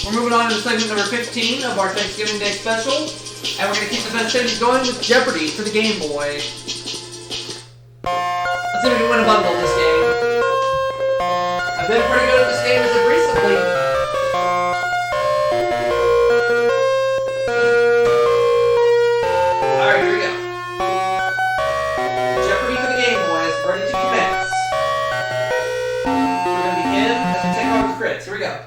We're moving on to segment number 15 of our Thanksgiving Day special. And we're going to keep the festivities going with Jeopardy for the Game Boy. Let's see if we can win a bundle this game. I've been pretty good at this game as of recently. Alright, here we go. Jeopardy for the Game Boy is ready to commence. We're going to begin as we take on the crits. Here we go.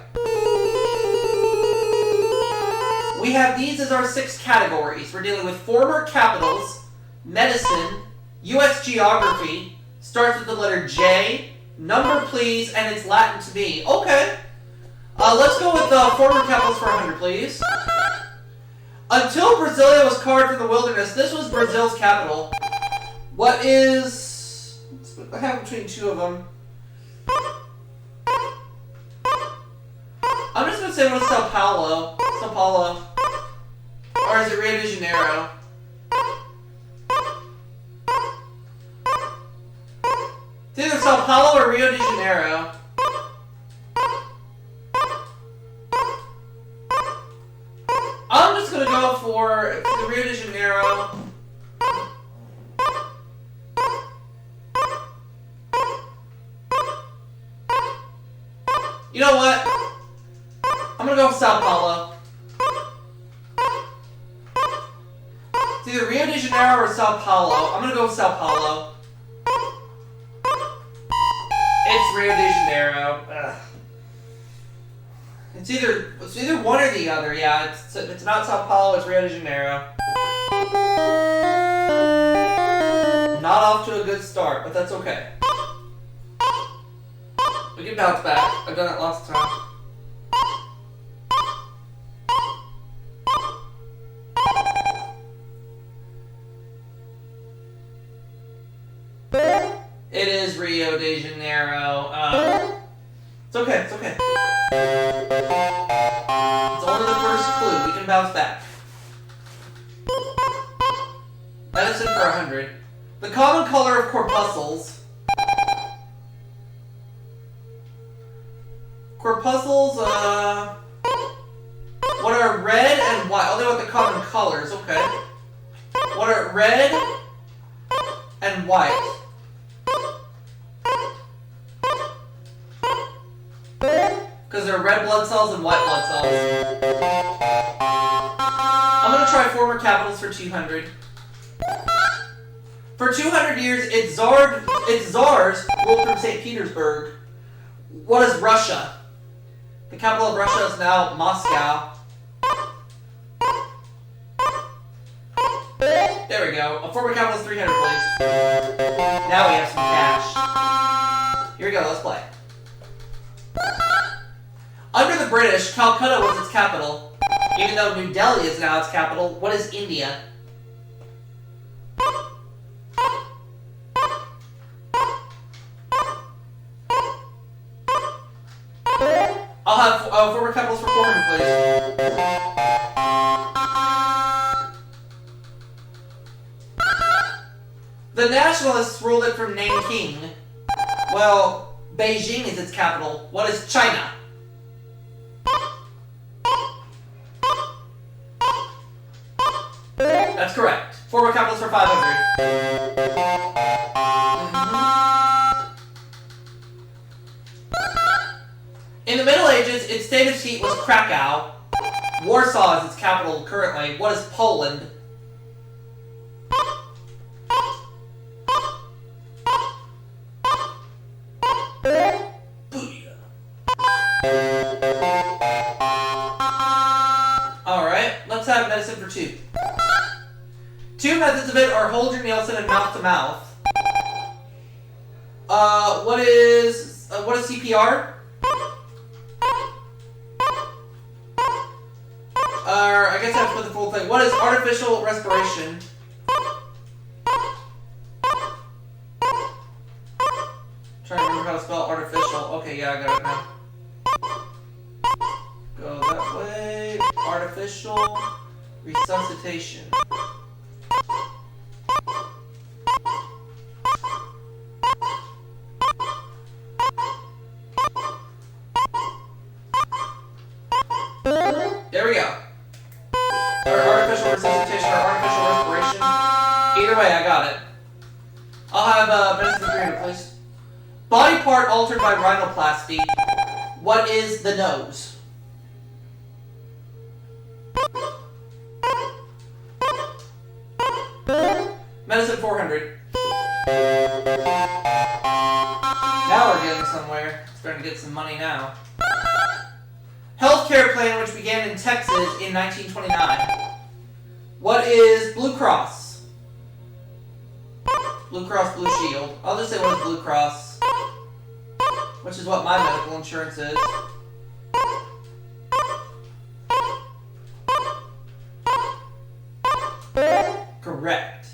We have these as our 6 categories. We're dealing with former capitals, medicine, U.S. geography, starts with the letter J, number please, and it's Latin to me. Okay. Let's go with former capitals for 100, please. Until Brasilia was carved from the wilderness, this was Brazil's capital. What is... I have between 2 of them. I'm just going to say what is Sao Paulo. Sao Paulo. Or is it Rio de Janeiro? It's either Sao Paulo or Rio de Janeiro. I'm just gonna go for the Rio de Janeiro. You know what? I'm gonna go with Sao Paulo. It's either Rio de Janeiro or Sao Paulo. I'm gonna go with Sao Paulo. It's Rio de Janeiro. Ugh. It's either one or the other. Yeah, it's not Sao Paulo. It's Rio de Janeiro. Not off to a good start, but that's okay. We can bounce back. I've done it lots of times. It is Rio de Janeiro. It's okay, it's okay. It's only the first clue. We can bounce back. Medicine for 100. The common color of corpuscles. Corpuscles, what are red and white? Oh, they want the common colors, okay. What are red and white? Because there are red blood cells and white blood cells. I'm going to try former capitals for 200. For 200 years, its czars ruled from St. Petersburg. What is Russia? The capital of Russia is now Moscow. There we go. A former capital is 300, please. Now we have some cash. Here we go, let's play. Under the British, Calcutta was its capital. Even though New Delhi is now its capital, what is India? I'll have former capitals for 400, please. The nationalists ruled it from Nanking. Well, Beijing is its capital. What is China? That's correct. Former capitals for 500. In the Middle Ages, its state of seat was Krakow. Warsaw is its capital currently. What is Poland? Alright, let's have medicine for 2. 2 methods of it are hold your Nielsen and mouth to mouth. What is CPR? I guess I have to put the full thing. What is artificial respiration? Trying to remember how to spell artificial. Okay, yeah, I got it now. Go that way. Artificial resuscitation. altered by rhinoplasty. What is the nose? Medicine 400. Now we're getting somewhere. Starting to get some money now. Healthcare plan which began in Texas in 1929. What is Blue Cross? Blue Cross Blue Shield. I'll just say what is Blue Cross, which is what my medical insurance is. Correct.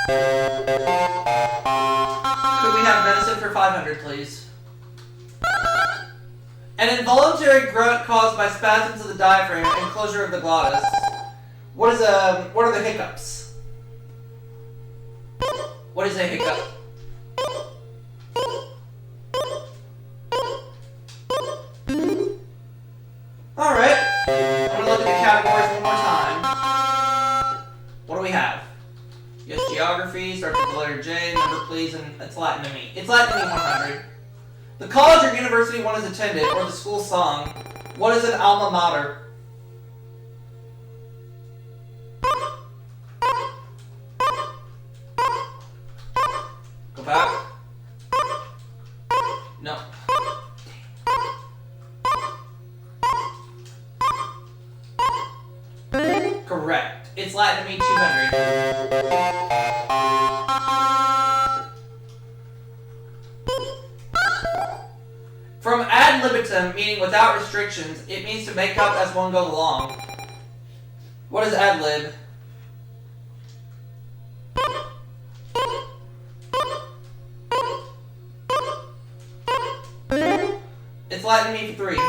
Could we have medicine for 500, please? An involuntary grunt caused by spasms of the diaphragm and closure of the glottis. What are the hiccups? What is a hiccup? Alright. I'm gonna look at the categories one more time. What do we have? Yes, geography, starts with the letter J, number please, and it's Latin to me. It's Latin to me 100. The college or university one is attended, or the school song. What is an alma mater? Go back. No. Correct. It's Latin to me 200. From ad libitum, meaning without restrictions, it means to make up as one goes along. What is ad lib? It's Latin to me 3.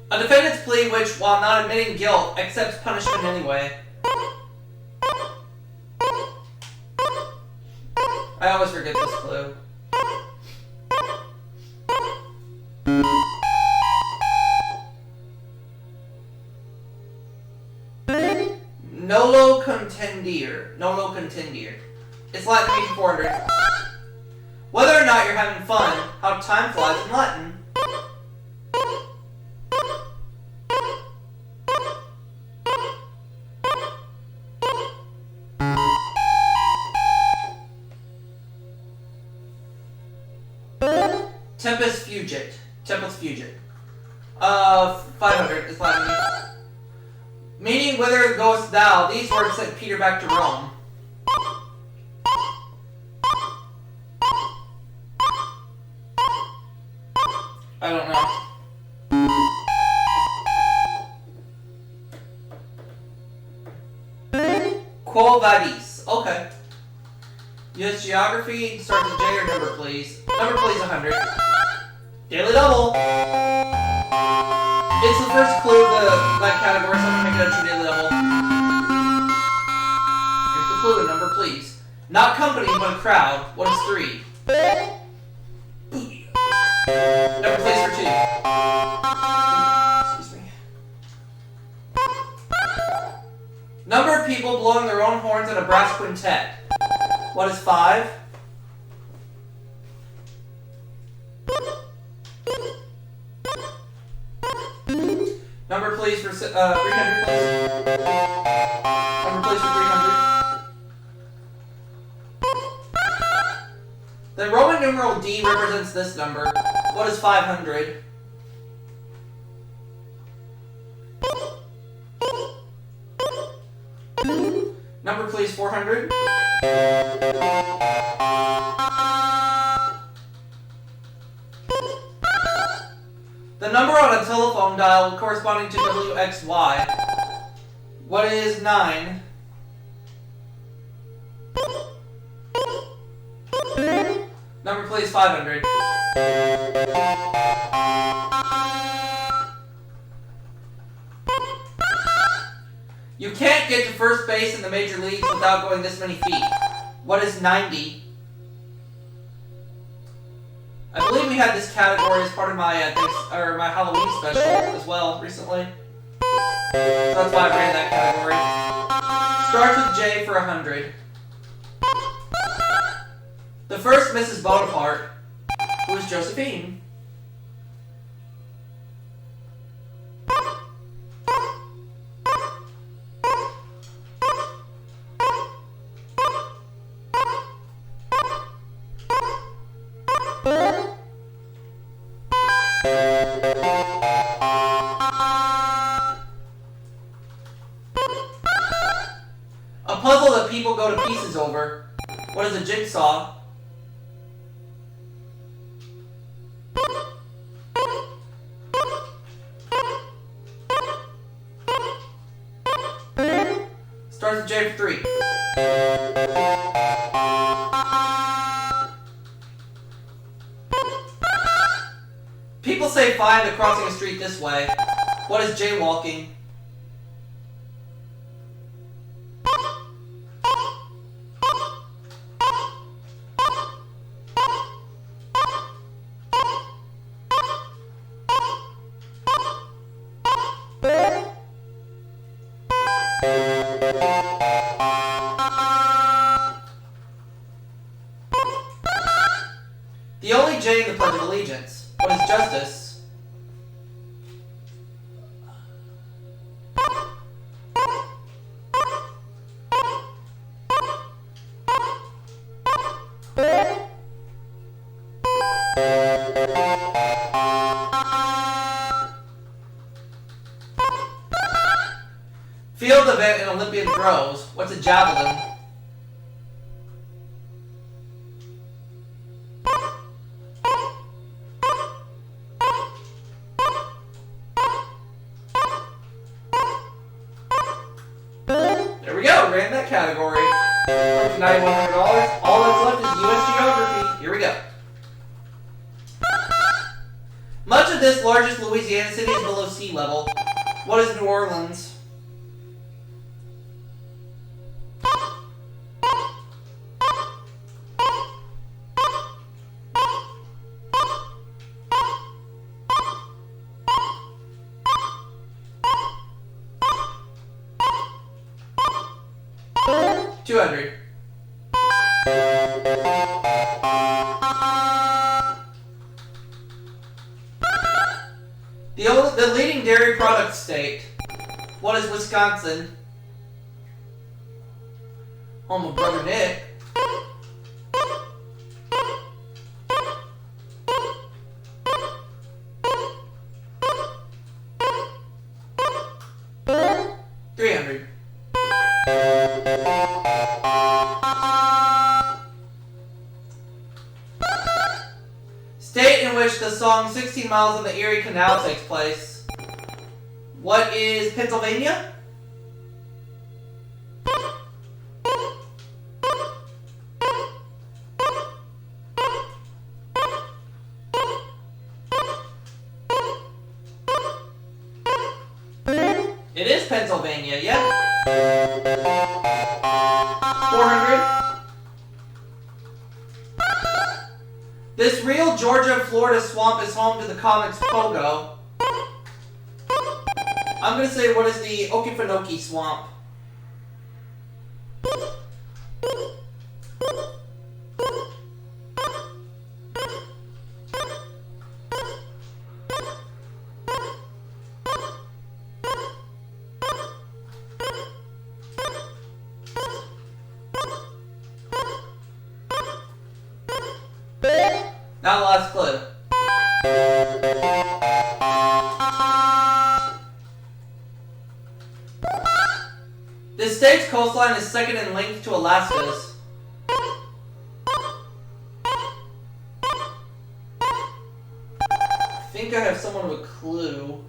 A defendant's plea which, while not admitting guilt, accepts punishment anyway. I always forget this clue. Nolo contendere. Nolo contendere. It's Latin to me 400. Whether or not you're having fun, how time flies in Latin. Tempus fugit. Tempus fugit. 500 is Latin. Meaning, whither goest thou? These words sent Peter back to Rome. I don't know. Quo vadis. Okay. Yes, geography. Starts with J or number, please. Number, please, 100. Daily double. It's the first clue of that category, so I'm going to make it a true daily double. Here's the clue, number, please. Not company, but a crowd. What is 3? Number, please, for 2. Excuse me. Number of people blowing their own horns in a brass quintet. What is 5? Number, please, for 300, please. Number, please, for 300. The Roman numeral D represents this number. What is 500? Number, please, 400. The number on a telephone dial corresponding to WXY. What is 9? Number, please, 500. You can't get to first base in the major leagues without going this many feet. What is 90? I believe we had this category as part of my my Halloween special as well recently. So that's why I ran that category. Starts with J for 100. The first Mrs. Bonaparte, who is Josephine. A puzzle that people go to pieces over. What is a jigsaw? Starts with J for 3. People say fine to crossing a street this way. What is jaywalking? The only J in the Pledge of Allegiance. What is justice? Field event in Olympian throws. What's a javelin? There we go, ran that category. $9,100. All that's left is U.S. geography. Here we go. Much of this largest Louisiana city is below sea level. What is New Orleans? $200. The leading dairy product state. What is Wisconsin? Home of Brother Nick. $300. State in which the song 16 Miles on the Erie Canal takes place. What is Pennsylvania? It is Pennsylvania, yep. 400. This real Georgia-Florida swamp is home to the comics Pogo. I'm going to say, what is the Okefenokee swamp? Now the last clue. This state's coastline is second in length to Alaska's. I think I have someone with a clue.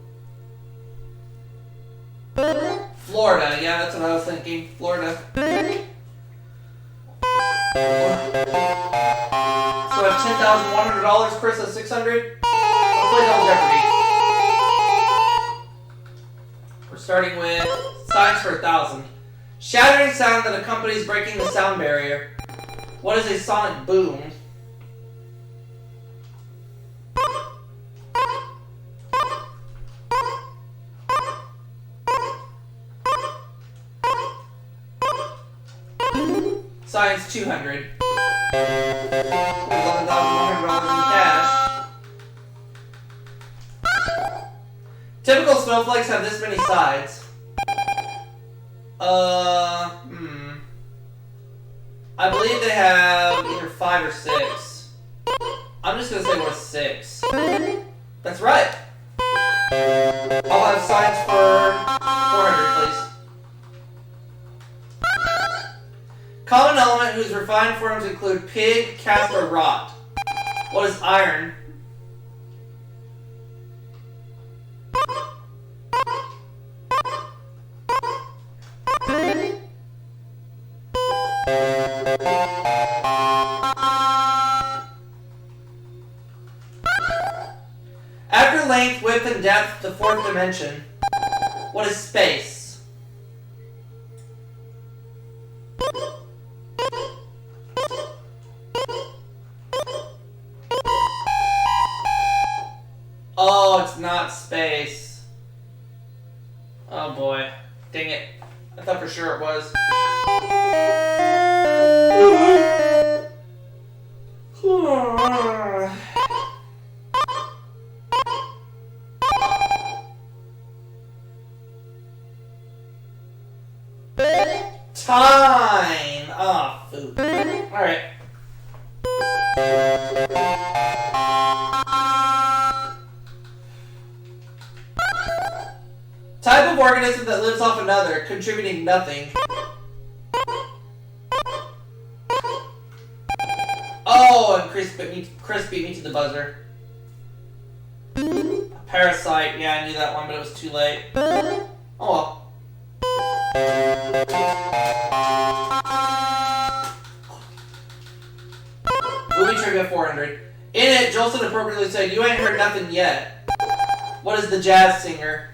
Florida, yeah, that's what I was thinking. Florida. So I have $10,100, Chris has $600. Let's play Double Jeopardy. We're starting with signs for 1,000. Shattering sound that accompanies breaking the sound barrier. What is a sonic boom? Science, 200. $11,100 in cash. Typical snowflakes have this many sides. I believe they have either 5 or 6. I'm just gonna say what 6. That's right. I'll have sides for 400, please. Common element whose refined forms include pig, cast, or rot. What is iron? After length, width, and depth, the fourth dimension. What is space? Oh, it's not space. Oh boy. Dang it. I thought for sure it was. Time! Ah, oh, food. Alright. Type of organism that lives off another, contributing nothing. Oh, and Chris beat me to the buzzer. A parasite. Yeah, I knew that one, but it was too late. Oh well. Movie trivia 400. In it, Jolson appropriately said, "You ain't heard nothing yet." What is the jazz singer?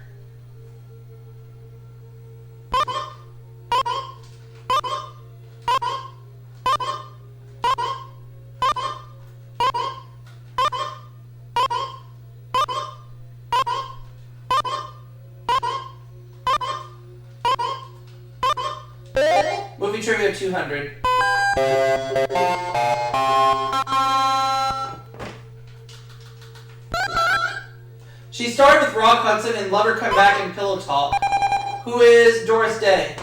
Movie trivia 200. She starred with Rock Hudson in Lover Come Back and Pillow Talk. Who is Doris Day?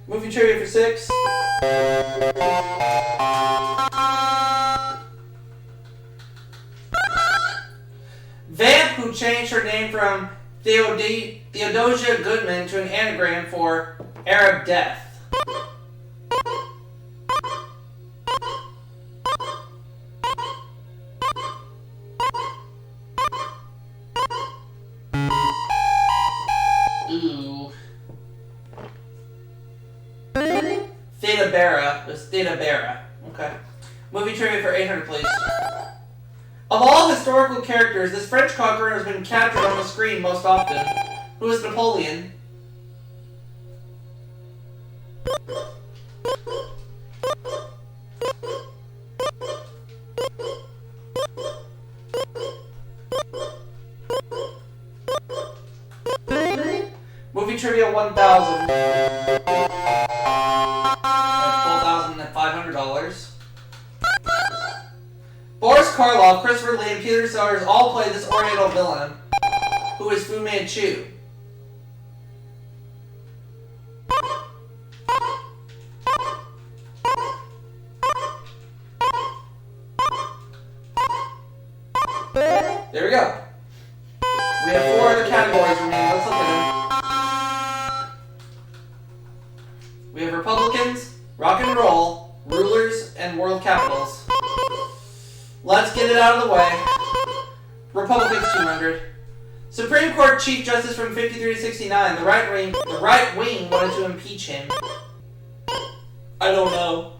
Movie trivia for 6. Vamp who changed her name from Theodosia Goodman to an anagram for Arab Death. Ooh. Theta Bera. It was Theta Bera. Okay. Movie trivia for 800, please. Of all historical characters, this French conqueror has been captured on the screen most often. Who is Napoleon? Movie trivia 1,000. $12,500. Boris Karloff, Christopher Lee, and Peter Sellers all play this Oriental villain. Who is Fu Manchu? There we go. We have 4 other categories remaining. Let's look at them. We have Republicans, rock and roll, rulers, and world capitals. Let's get it out of the way. Republicans 200. Supreme Court Chief Justice from 53 to 69. The right wing wanted to impeach him. I don't know.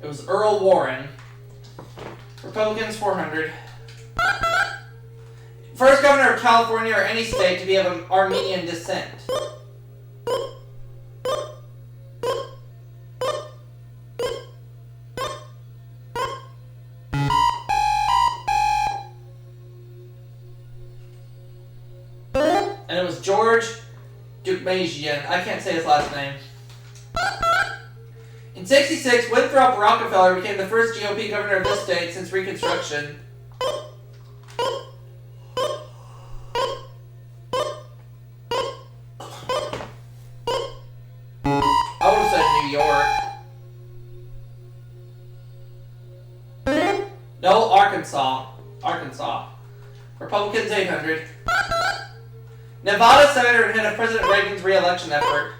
It was Earl Warren. Republicans 400. First governor of California or any state to be of Armenian descent. And it was George Dukmajian. I can't say his last name. In '66, Winthrop Rockefeller became the first GOP governor of this state since Reconstruction. I would have said New York. No, Arkansas. Republicans 800. Nevada senator and head of President Reagan's re-election effort.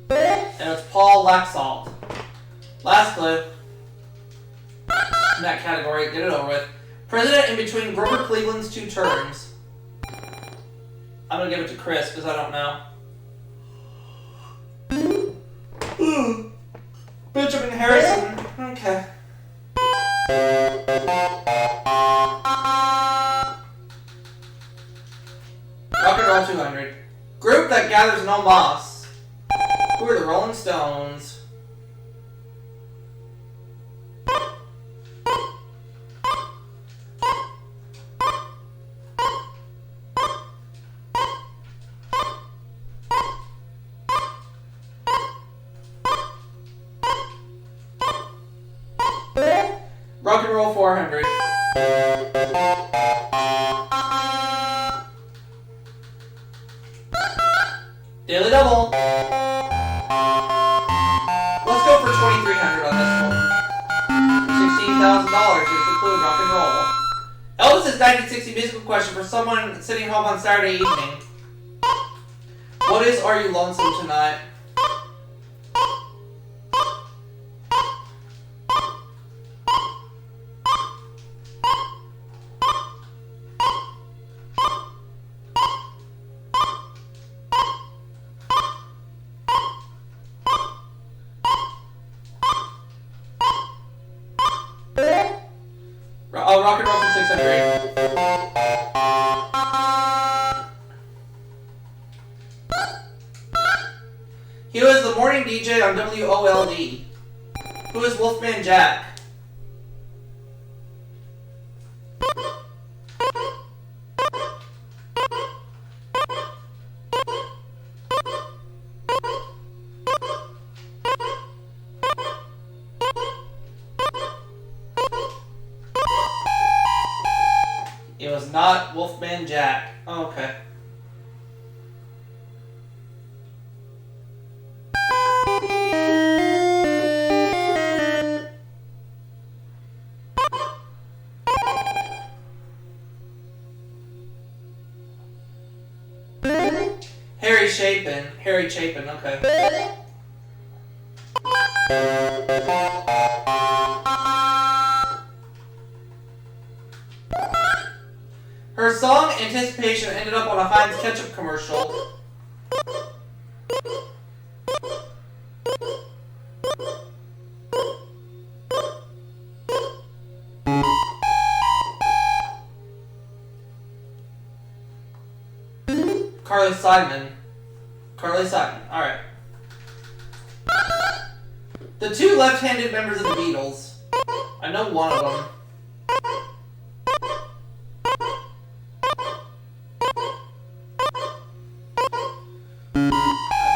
And it's Paul Laxalt. Last clue. In that category, get it over with. President in between Grover Cleveland's 2 terms. I'm gonna give it to Chris because I don't know. Benjamin Harrison. Okay. Rock and Roll 200. Group that gathers no moss. Who are the Rolling Stones? Rock and Roll 400. Daily Double. Let's go for $2,300 on this one. $16,000 to conclude Rock and Roll. Elvis's 1960 musical question for someone sitting home on Saturday evening. What is Are You Lonesome Tonight? Oh, Rock and Roll for 600. He was the morning DJ on WOLD. Who is Wolfman Jack? It was not Wolfman Jack. Oh, okay. Harry Chapin, okay. Her song Anticipation ended up on a Heinz ketchup commercial. Carly Simon, alright. The 2 left-handed members of the Beatles. I know one of them.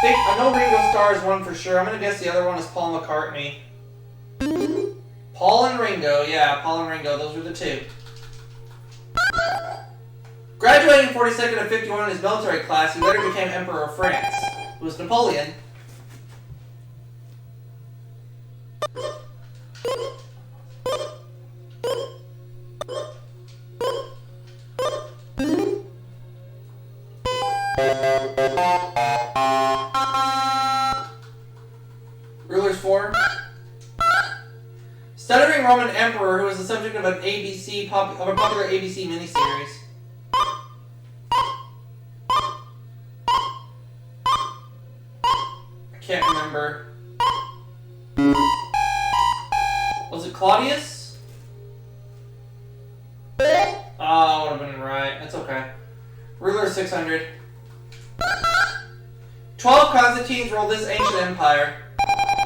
I know Ringo Starr is one for sure. I'm going to guess the other one is Paul McCartney. Paul and Ringo, yeah, Paul and Ringo, those were the 2. Graduating 42nd of 51 in his military class, he later became Emperor of France. It was Napoleon. Rulers 4. Stuttering Roman Emperor who was the subject of a popular ABC miniseries. can't remember. Was it Claudius? Oh, would have been right. That's okay. Ruler 600. 12 Constantines ruled this ancient empire.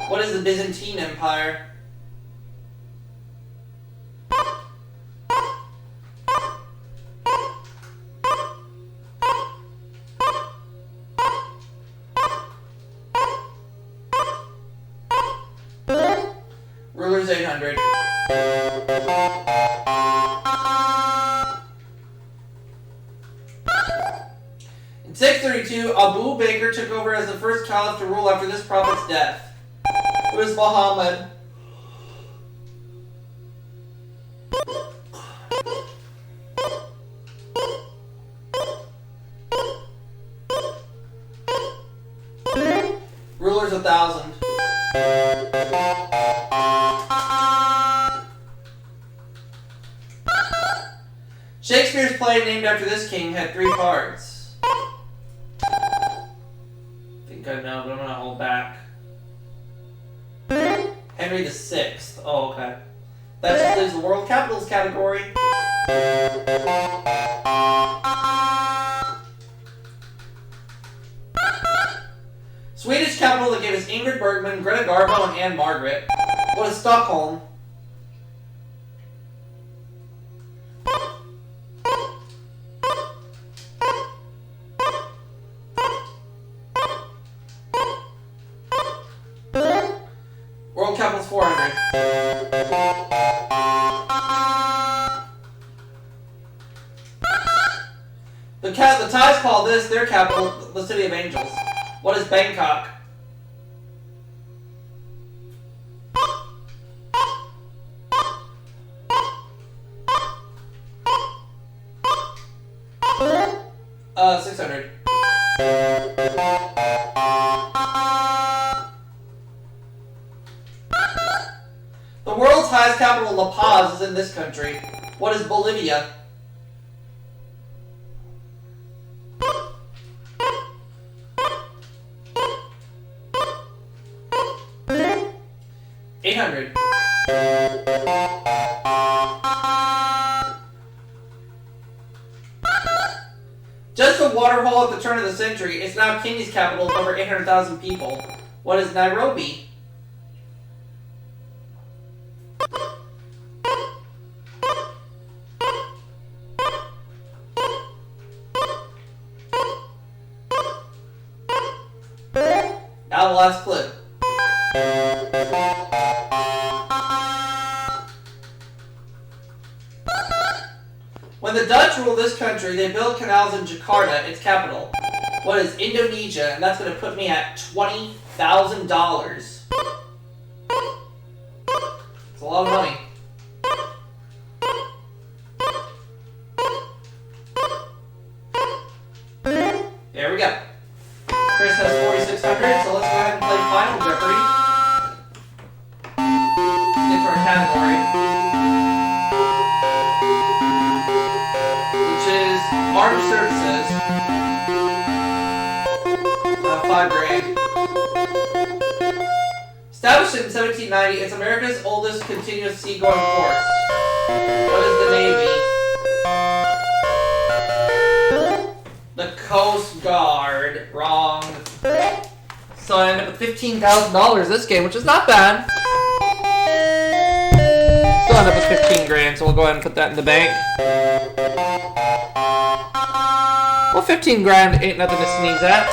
What is the Byzantine Empire? Ruler's 800. In 632, Abu Bakr took over as the first caliph to rule after this prophet's death. Who is Muhammad? Ruler's 1000. Shakespeare's play named after this king had 3 parts. I think I know, but I'm gonna hold back. Henry VI. Oh, okay. That just leaves the world capitals category. Swedish capital that gave us Ingrid Bergman, Greta Garbo, and Anne Margaret. What is Stockholm? World capital's 400. The Thais call this their capital the City of Angels. What is Bangkok? Uh, 600. The world's highest capital, La Paz, is in this country. What is Bolivia? $800. Just a water hole at the turn of the century, it's now Kenya's capital with over 800,000 people. What is Nairobi? Now the last clip. When the Dutch ruled this country, they built canals in Jakarta, its capital. What is Indonesia? And that's going to put me at $20,000. It's a lot of money. There we go. Chris has 4,600, so let's go ahead and play Final Jeopardy. Get to our category, which is Armed Services. 5 grand. Established in 1790, it's America's oldest continuous seagoing force. What is the Navy? The Coast Guard. Wrong. So I end up with $15,000 this game, which is not bad. Still end up with 15 grand, so we'll go ahead and put that in the bank. Well, 15 grand ain't nothing to sneeze at.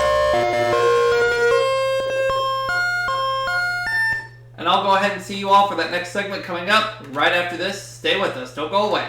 And I'll go ahead and see you all for that next segment coming up right after this. Stay with us. Don't go away.